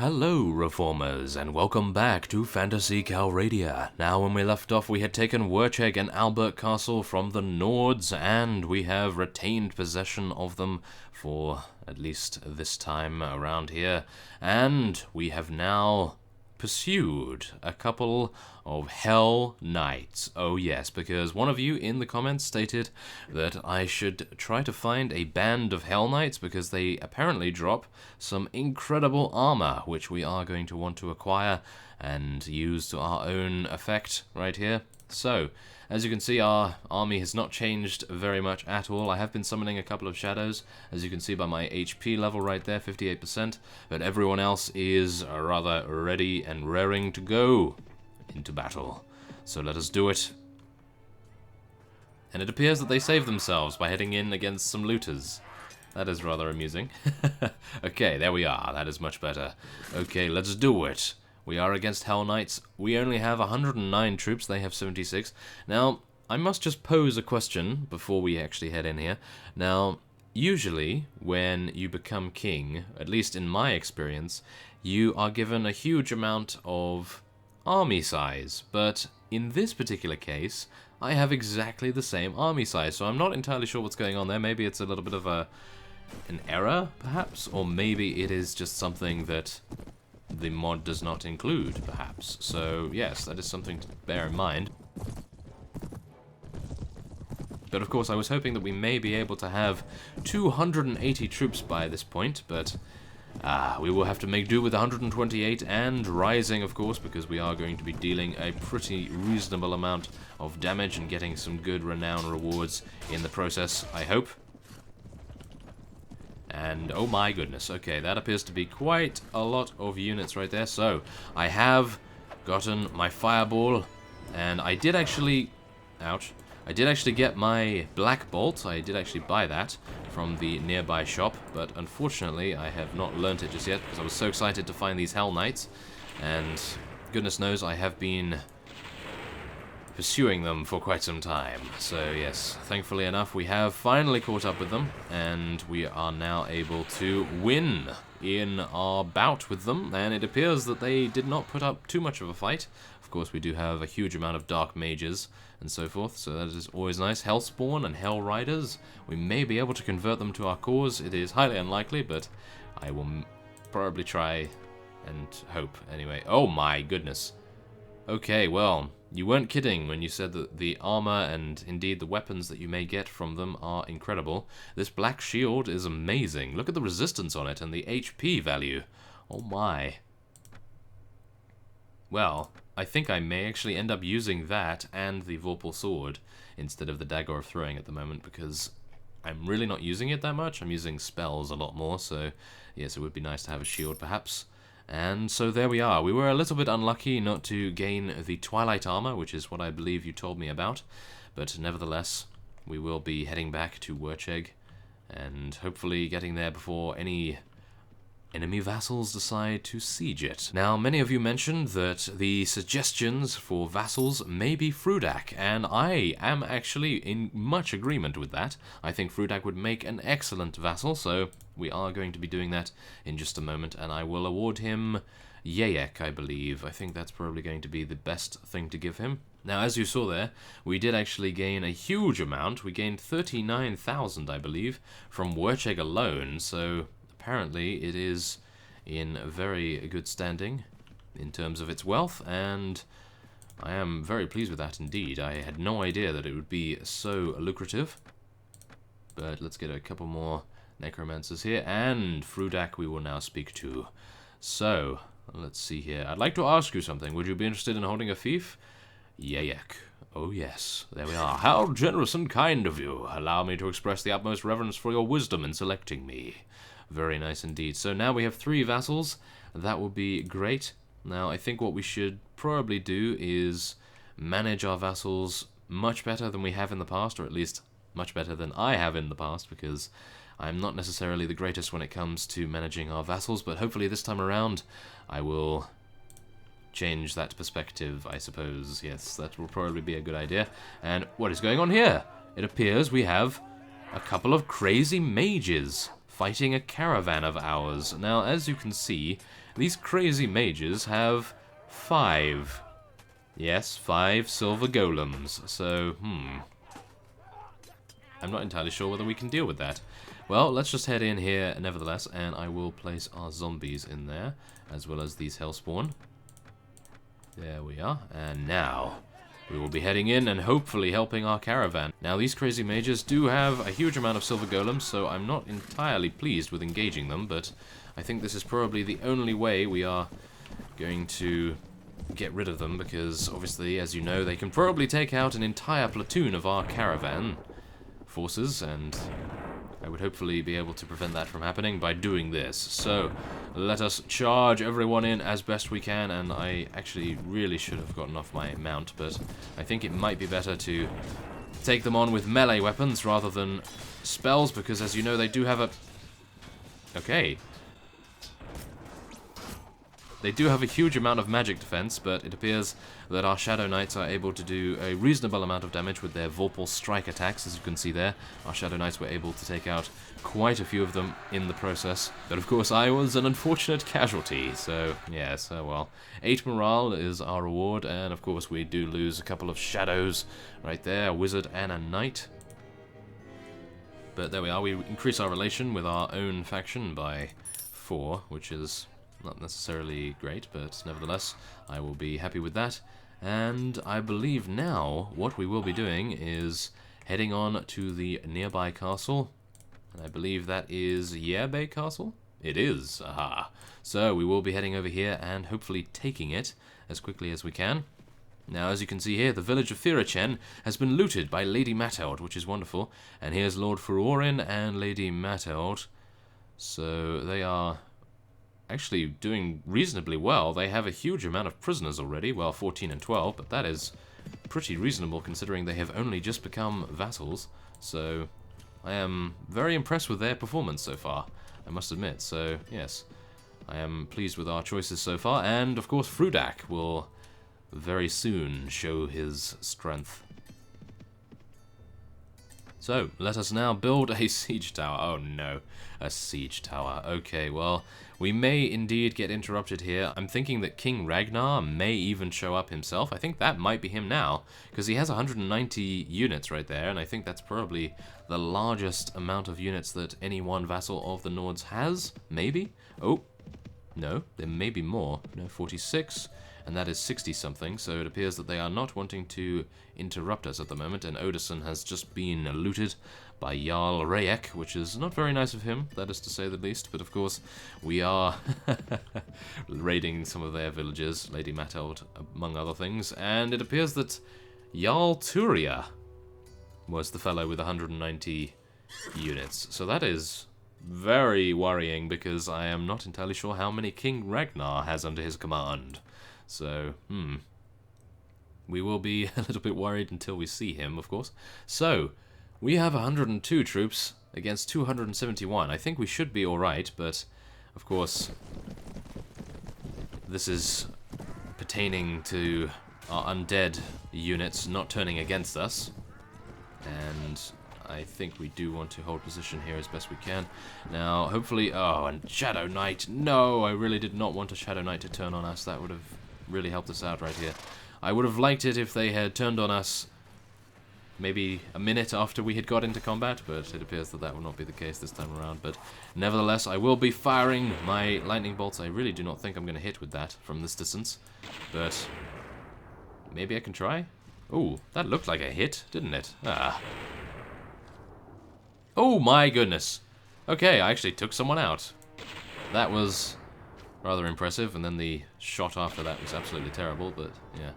Hello, Reformers, and welcome back to Phantasy Calradia. Now, when we left off, we had taken Wercheg and Albert Castle from the Nords, and we have retained possession of them for at least this time around here. And we have now pursued a couple of Hell Knights. Oh yes, because one of you in the comments stated that I should try to find a band of Hell Knights because they apparently drop some incredible armor, which we are going to want to acquire and use to our own effect right here. So, as you can see, our army has not changed very much at all. I have been summoning a couple of shadows, as you can see by my HP level right there, 58%, but everyone else is rather ready and raring to go into battle. So let us do it. And it appears that they save themselves by heading in against some looters. That is rather amusing. Okay, there we are. That is much better. Okay, let's do it. We are against Hell Knights. We only have 109 troops. They have 76. Now, I must just pose a question before we actually head in here. Now, usually, when you become king, at least in my experience, you are given a huge amount of army size. But in this particular case, I have exactly the same army size. So I'm not entirely sure what's going on there. Maybe it's a little bit of an error, perhaps? Or maybe it is just something that the mod does not include, perhaps. So, yes, that is something to bear in mind. But of course, I was hoping that we may be able to have 280 troops by this point, but we will have to make do with 128 and rising, of course, because we are going to be dealing a pretty reasonable amount of damage and getting some good renown rewards in the process, I hope. And oh my goodness, okay, that appears to be quite a lot of units right there. So, I have gotten my fireball, and I did actually, ouch, I did actually get my black bolt. I did actually buy that from the nearby shop, but unfortunately I have not learnt it just yet because I was so excited to find these Hell Knights, and goodness knows I have been pursuing them for quite some time. So yes, thankfully enough, we have finally caught up with them, and we are now able to win in our bout with them, and it appears that they did not put up too much of a fight. Of course, we do have a huge amount of dark mages and so forth, so that is always nice. Hellspawn and Hell Riders, we may be able to convert them to our cause. It is highly unlikely, but I will probably try and hope anyway. Oh my goodness. Okay, well, you weren't kidding when you said that the armor and indeed the weapons that you may get from them are incredible. This black shield is amazing. Look at the resistance on it and the HP value. Oh my. Well, I think I may actually end up using that and the Vorpal sword instead of the dagger of throwing at the moment, because I'm really not using it that much. I'm using spells a lot more, so yes, it would be nice to have a shield perhaps. And so there we are. We were a little bit unlucky not to gain the Twilight armor, which is what I believe you told me about. But nevertheless, we will be heading back to Wercheg and hopefully getting there before any enemy vassals decide to siege it. Now, many of you mentioned that the suggestions for vassals may be Frudak, and I am actually in much agreement with that. I think Frudak would make an excellent vassal, so we are going to be doing that in just a moment, and I will award him Yayek, I believe. I think that's probably going to be the best thing to give him. Now, as you saw there, we did actually gain a huge amount. We gained 39,000, I believe, from Wercheg alone, so apparently it is in very good standing in terms of its wealth, and I am very pleased with that indeed. I had no idea that it would be so lucrative. But let's get a couple more necromancers here, and Frudak we will now speak to. So, let's see here. I'd like to ask you something. Would you be interested in holding a fief? Yayek. Oh yes, there we are. How generous and kind of you. Allow me to express the utmost reverence for your wisdom in selecting me. Very nice indeed. So now we have 3 vassals. That would be great. Now, I think what we should probably do is manage our vassals much better than we have in the past, or at least much better than I have in the past, because I'm not necessarily the greatest when it comes to managing our vassals, but hopefully this time around I will change that perspective, I suppose. Yes, that will probably be a good idea. And what is going on here? It appears we have a couple of crazy mages fighting a caravan of ours. Now, as you can see, these crazy mages have 5. Yes, 5 silver golems. So, I'm not entirely sure whether we can deal with that. Well, let's just head in here nevertheless, and I will place our zombies in there, as well as these hellspawn. There we are. And now, we will be heading in and hopefully helping our caravan. Now, these crazy mages do have a huge amount of silver golems, so I'm not entirely pleased with engaging them, but I think this is probably the only way we are going to get rid of them, because obviously, as you know, they can probably take out an entire platoon of our caravan forces, and I would hopefully be able to prevent that from happening by doing this. So, let us charge everyone in as best we can, and I actually really should have gotten off my mount, but I think it might be better to take them on with melee weapons rather than spells, because as you know, they do have a... Okay. They do have a huge amount of magic defense, but it appears that our Shadow Knights are able to do a reasonable amount of damage with their Vorpal strike attacks, as you can see there. Our Shadow Knights were able to take out quite a few of them in the process. But of course, I was an unfortunate casualty, so yes, oh well. 8 morale is our reward, and of course we do lose a couple of shadows right there, a wizard and a knight. But there we are, we increase our relation with our own faction by 4, which is not necessarily great, but nevertheless, I will be happy with that. And I believe now what we will be doing is heading on to the nearby castle. And I believe that is Yerbay Castle? It is, aha. So we will be heading over here and hopefully taking it as quickly as we can. Now, as you can see here, the village of Firachen has been looted by Lady Mateld, which is wonderful. And here's Lord Furorin and Lady Mateld. So they are actually doing reasonably well. They have a huge amount of prisoners already, well, 14 and 12, but that is pretty reasonable considering they have only just become vassals. So I am very impressed with their performance so far, I must admit. So yes, I am pleased with our choices so far, and of course Frudak will very soon show his strength. So, let us now build a siege tower. Oh no, a siege tower. Okay, well, we may indeed get interrupted here. I'm thinking that King Ragnar may even show up himself. I think that might be him now, because he has 190 units right there, and I think that's probably the largest amount of units that any one vassal of the Nords has, maybe? Oh, no, there may be more. No, 46. And that is 60-something, so it appears that they are not wanting to interrupt us at the moment, and Odison has just been looted by Jarl Rayek, which is not very nice of him, that is to say the least, but of course we are raiding some of their villages, Lady Mateld among other things, and it appears that Jarl Turia was the fellow with 190 units, so that is very worrying, because I am not entirely sure how many King Ragnar has under his command. So, we will be a little bit worried until we see him, of course. So, we have 102 troops against 271. I think we should be alright, but, of course, this is pertaining to our undead units not turning against us. And I think we do want to hold position here as best we can. Now, hopefully... Oh, and Shadow Knight! No, I really did not want a Shadow Knight to turn on us. That would have really helped us out right here. I would have liked it if they had turned on us maybe a minute after we had got into combat, but it appears that that will not be the case this time around. But nevertheless, I will be firing my lightning bolts. I really do not think I'm going to hit with that from this distance, but maybe I can try? Ooh, that looked like a hit, didn't it? Ah. Oh my goodness. Okay, I actually took someone out. That was rather impressive, and then the shot after that was absolutely terrible, but yeah.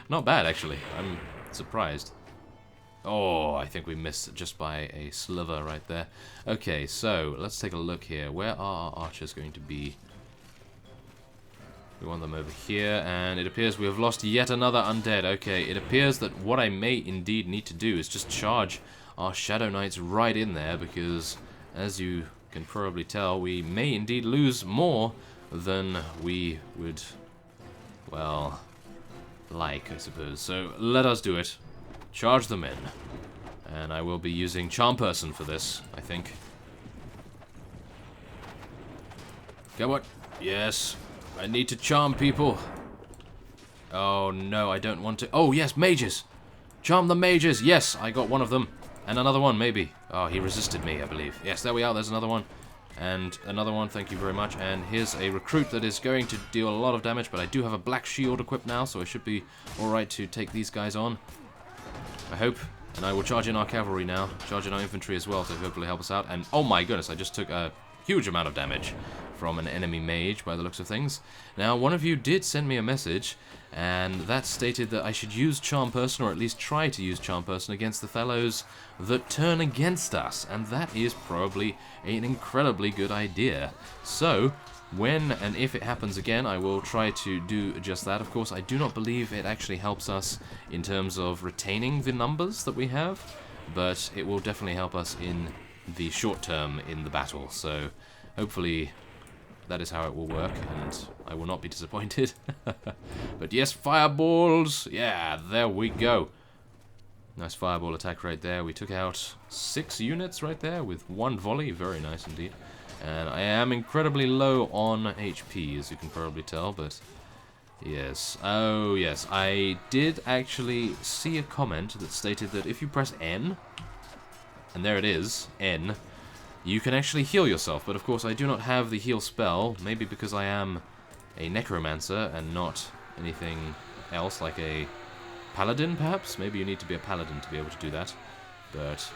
Not bad, actually. I'm surprised. Oh, I think we missed just by a sliver right there. Okay, so let's take a look here. Where are our archers going to be? We want them over here, and it appears we have lost yet another undead. Okay, it appears that what I may indeed need to do is just charge our Shadow Knights right in there, because as you can probably tell, we may indeed lose more than we would, well, like, I suppose. So let us do it. Charge them in. And I will be using Charm Person for this, I think. Come on. Yes. I need to charm people. Oh no, I don't want to. Oh yes, mages. Charm the mages. Yes, I got one of them. And another one, maybe. Oh, he resisted me, I believe. Yes, there we are. There's another one. And another one, thank you very much. And here's a recruit that is going to deal a lot of damage, but I do have a black shield equipped now, so I should be alright to take these guys on. I hope. And I will charge in our cavalry now. Charge in our infantry as well to hopefully help us out. And oh my goodness, I just took a huge amount of damage from an enemy mage by the looks of things. Now, one of you did send me a message, and that stated that I should use Charm Person, or at least try to use Charm Person against the fellows that turn against us, and that is probably an incredibly good idea. So, when and if it happens again, I will try to do just that. Of course, I do not believe it actually helps us in terms of retaining the numbers that we have, but it will definitely help us in the short term in the battle, so hopefully that is how it will work, and I will not be disappointed. But yes, fireballs! Yeah, there we go. Nice fireball attack right there. We took out 6 units right there with 1 volley. Very nice indeed. And I am incredibly low on HP, as you can probably tell, but yes. Oh, yes. I did actually see a comment that stated that if you press N, and there it is, N, you can actually heal yourself, but of course I do not have the heal spell, maybe because I am a necromancer and not anything else, like a paladin perhaps? Maybe you need to be a paladin to be able to do that. But,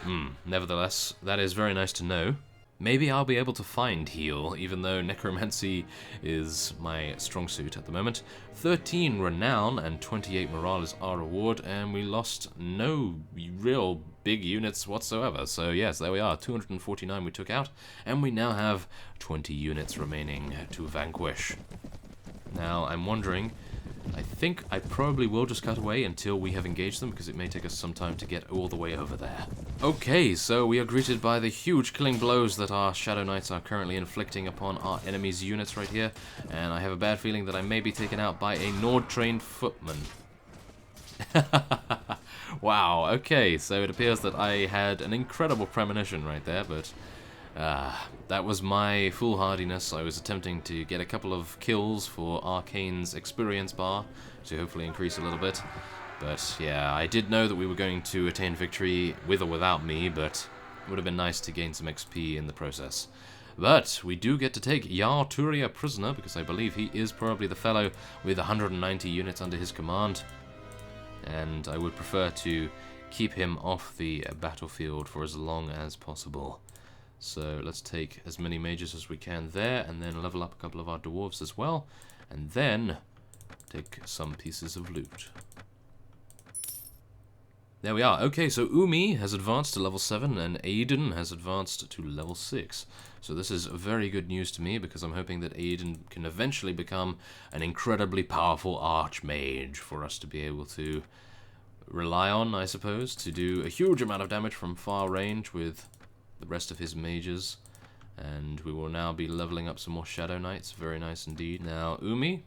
nevertheless, that is very nice to know. Maybe I'll be able to find heal, even though necromancy is my strong suit at the moment. 13 renown and 28 morale is our reward, and we lost no real big units whatsoever. So yes, there we are, 249 we took out, and we now have 20 units remaining to vanquish. Now, I'm wondering, I think I probably will just cut away until we have engaged them, because it may take us some time to get all the way over there. Okay, so we are greeted by the huge killing blows that our Shadow Knights are currently inflicting upon our enemies' units right here, and I have a bad feeling that I may be taken out by a Nord-trained footman. Wow, okay, so it appears that I had an incredible premonition right there, but that was my foolhardiness. I was attempting to get a couple of kills for Arkane's experience bar to hopefully increase a little bit. But yeah, I did know that we were going to attain victory with or without me, but it would have been nice to gain some XP in the process. But we do get to take Jarl Turia prisoner, because I believe he is probably the fellow with 190 units under his command. And I would prefer to keep him off the battlefield for as long as possible. So let's take as many mages as we can there, and then level up a couple of our dwarves as well, and then take some pieces of loot. There we are. Okay, so Umi has advanced to level 7, and Aiden has advanced to level 6. So this is very good news to me, because I'm hoping that Aiden can eventually become an incredibly powerful archmage for us to be able to rely on, I suppose, to do a huge amount of damage from far range with the rest of his mages. And we will now be leveling up some more Shadow Knights. Very nice indeed. Now, Umi,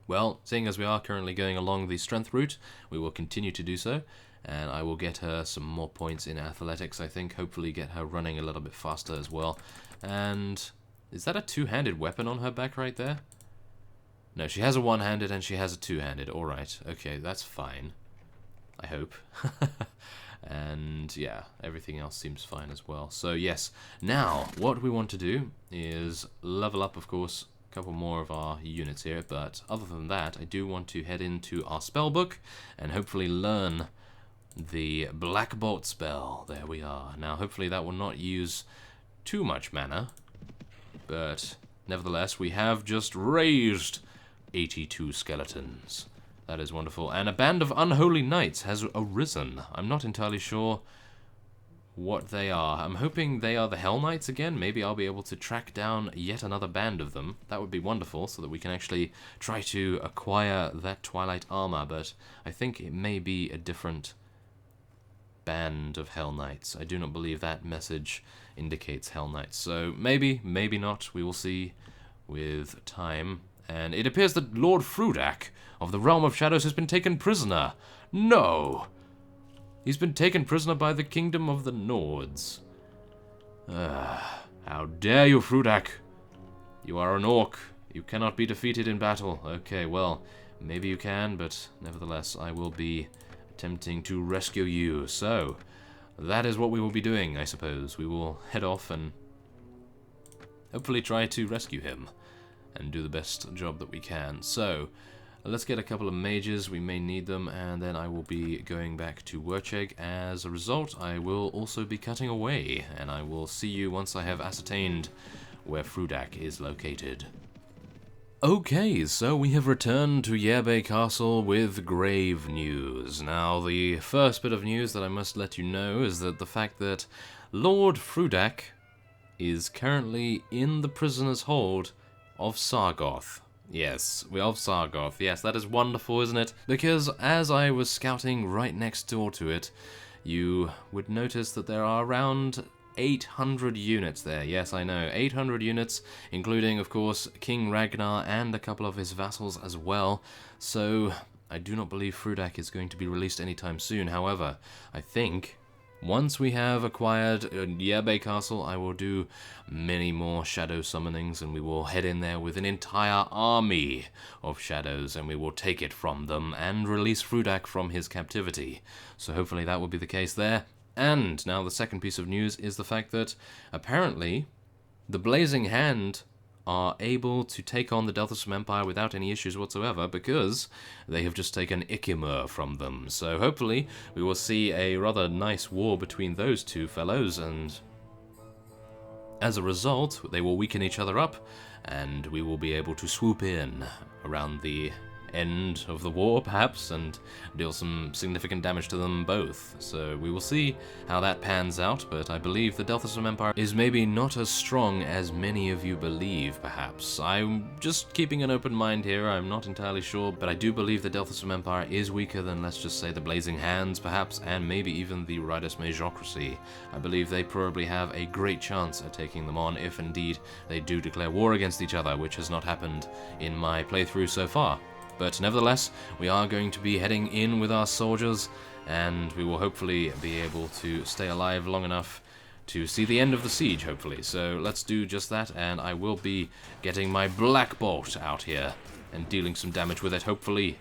well, seeing as we are currently going along the strength route, we will continue to do so, and I will get her some more points in athletics, I think, hopefully get her running a little bit faster as well. And is that a two-handed weapon on her back right there? No, she has a one-handed and she has a two-handed. Alright, okay, that's fine. I hope. And yeah, everything else seems fine as well. So yes, now what we want to do is level up, of course, a couple more of our units here, but other than that, I do want to head into our spell book and hopefully learn the Black Bolt spell. There we are. Now hopefully that will not use too much mana, but nevertheless we have just raised 82 skeletons. That is wonderful. And a band of unholy knights has arisen. I'm not entirely sure what they are. I'm hoping they are the Hell Knights again. Maybe I'll be able to track down yet another band of them. That would be wonderful, so that we can actually try to acquire that Twilight armor, but I think it may be a different band of Hell Knights. I do not believe that message indicates Hell Knights. So maybe, maybe not. We will see with time. And it appears that Lord Frudak of the Realm of Shadows has been taken prisoner. No! He's been taken prisoner by the Kingdom of the Nords. How dare you, Frudak? You are an orc. You cannot be defeated in battle. Okay, well, maybe you can, but nevertheless, I will be attempting to rescue you. So, that is what we will be doing, I suppose. We will head off and hopefully try to rescue him and do the best job that we can. So, let's get a couple of mages. We may need them, and then I will be going back to Wercheg. As a result, I will also be cutting away, and I will see you once I have ascertained where Frudak is located. Okay, so we have returned to Yerbe Castle with grave news. Now, the first bit of news that I must let you know is that the fact that Lord Frudak is currently in the prisoner's hold of Sargoth. Yes, we of Sargoth. Yes, that is wonderful, isn't it? Because as I was scouting right next door to it, you would notice that there are around 800 units there. Yes, I know, 800 units, including, of course, King Ragnar and a couple of his vassals as well. So, I do not believe Frudak is going to be released anytime soon. However, I think once we have acquired Yerbe Castle, I will do many more shadow summonings, and we will head in there with an entire army of shadows, and we will take it from them and release Frudak from his captivity. So hopefully that will be the case there. And now the second piece of news is the fact that apparently the Blazing Hand are able to take on the Delthasum Empire without any issues whatsoever, because they have just taken Ikimur from them. So hopefully we will see a rather nice war between those two fellows, and as a result they will weaken each other up, and we will be able to swoop in around the end of the war, perhaps, and deal some significant damage to them both. So we will see how that pans out, but I believe the Delthasum Empire is maybe not as strong as many of you believe, perhaps. I'm just keeping an open mind here, I'm not entirely sure, but I do believe the Delthasum Empire is weaker than, let's just say, the Blazing Hands, perhaps, and maybe even the Ridus Majocracy. I believe they probably have a great chance at taking them on, if indeed they do declare war against each other, which has not happened in my playthrough so far. But nevertheless, we are going to be heading in with our soldiers, and we will hopefully be able to stay alive long enough to see the end of the siege, hopefully. So let's do just that, and I will be getting my Black Bolt out here and dealing some damage with it, hopefully.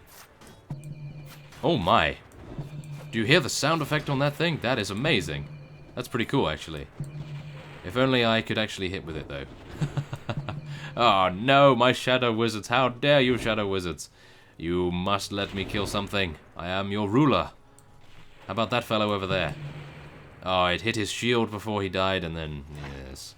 Oh my! Do you hear the sound effect on that thing? That is amazing. That's pretty cool, actually. If only I could actually hit with it, though. Oh no, my Shadow Wizards! How dare you, Shadow Wizards! You must let me kill something. I am your ruler. How about that fellow over there? Oh, it hit his shield before he died, and then... yes.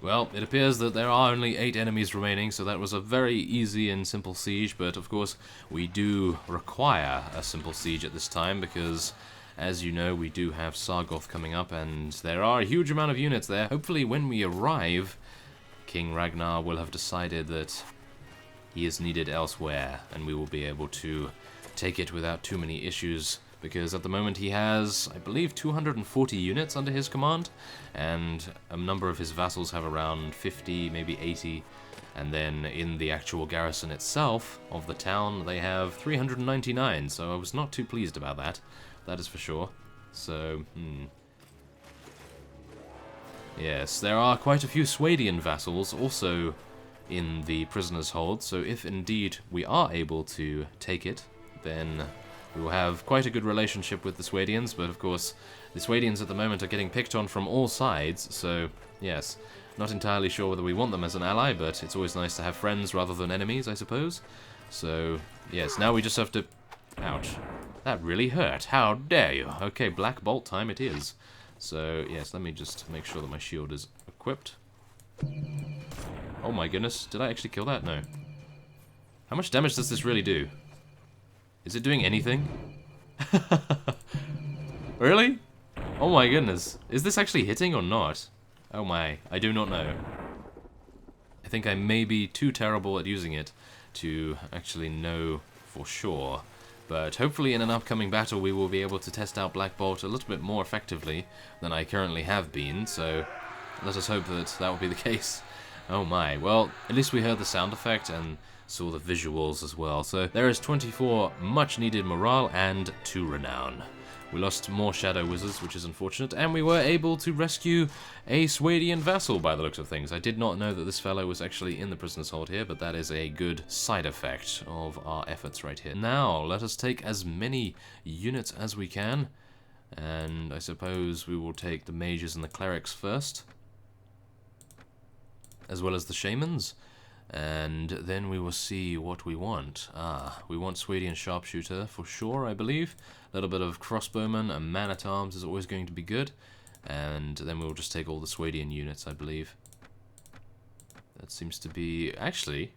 Well, it appears that there are only 8 enemies remaining, so that was a very easy and simple siege, but of course we do require a simple siege at this time, because, as you know, we do have Sargoth coming up, and there are a huge amount of units there. Hopefully when we arrive, King Ragnar will have decided that he is needed elsewhere, and we will be able to take it without too many issues, because at the moment he has, I believe, 240 units under his command, and a number of his vassals have around 50, maybe 80, and then in the actual garrison itself of the town they have 399, so I was not too pleased about that. That is for sure. So, yes, there are quite a few Swadian vassals also in the prisoner's hold, so if indeed we are able to take it, then we will have quite a good relationship with the Swadians, but of course the Swadians at the moment are getting picked on from all sides, so yes, not entirely sure whether we want them as an ally, but it's always nice to have friends rather than enemies, I suppose. So, yes, now we just have to... ouch. That really hurt. How dare you? Okay, Black Bolt time it is. So, yes, let me just make sure that my shield is equipped. Oh my goodness, did I actually kill that? No. How much damage does this really do? Is it doing anything? Really? Oh my goodness. Is this actually hitting or not? Oh my, I do not know. I think I may be too terrible at using it to actually know for sure. But hopefully in an upcoming battle we will be able to test out Black Bolt a little bit more effectively than I currently have been, so let us hope that that will be the case. Oh my, well, at least we heard the sound effect and saw the visuals as well. So there is 24 much needed morale and 2 renown. We lost more shadow wizards, which is unfortunate, and we were able to rescue a Swadian vassal by the looks of things. I did not know that this fellow was actually in the prisoner's hold here, but that is a good side effect of our efforts right here. Now, let us take as many units as we can, and I suppose we will take the mages and the clerics first, as well as the shamans. And then we will see what we want. We want Swadian Sharpshooter for sure, I believe. A little bit of Crossbowman and Man-at-Arms is always going to be good. And then we'll just take all the Swadian units, I believe. That seems to be... Actually,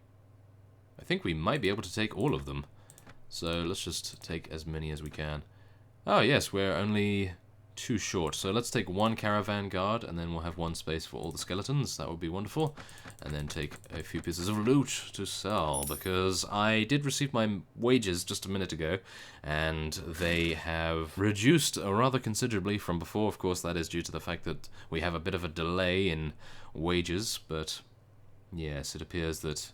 I think we might be able to take all of them. So let's just take as many as we can. Oh yes, we're only 2 short. So let's take 1 Caravan Guard, and then we'll have 1 space for all the skeletons. That would be wonderful. And then take a few pieces of loot to sell, because I did receive my wages just a minute ago, and they have reduced rather considerably from before. Of course, that is due to the fact that we have a bit of a delay in wages, but yes, it appears that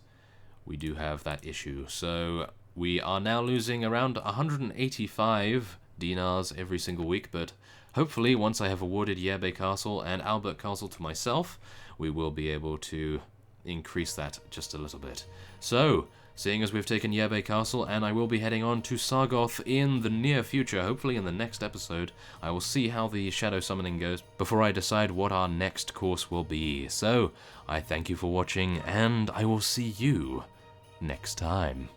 we do have that issue. So we are now losing around 185 dinars every single week, but hopefully once I have awarded Yerbe Castle and Albert Castle to myself, we will be able to increase that just a little bit. So, seeing as we've taken Yerbe Castle, and I will be heading on to Sargoth in the near future, hopefully in the next episode, I will see how the shadow summoning goes before I decide what our next course will be. So, I thank you for watching, and I will see you next time.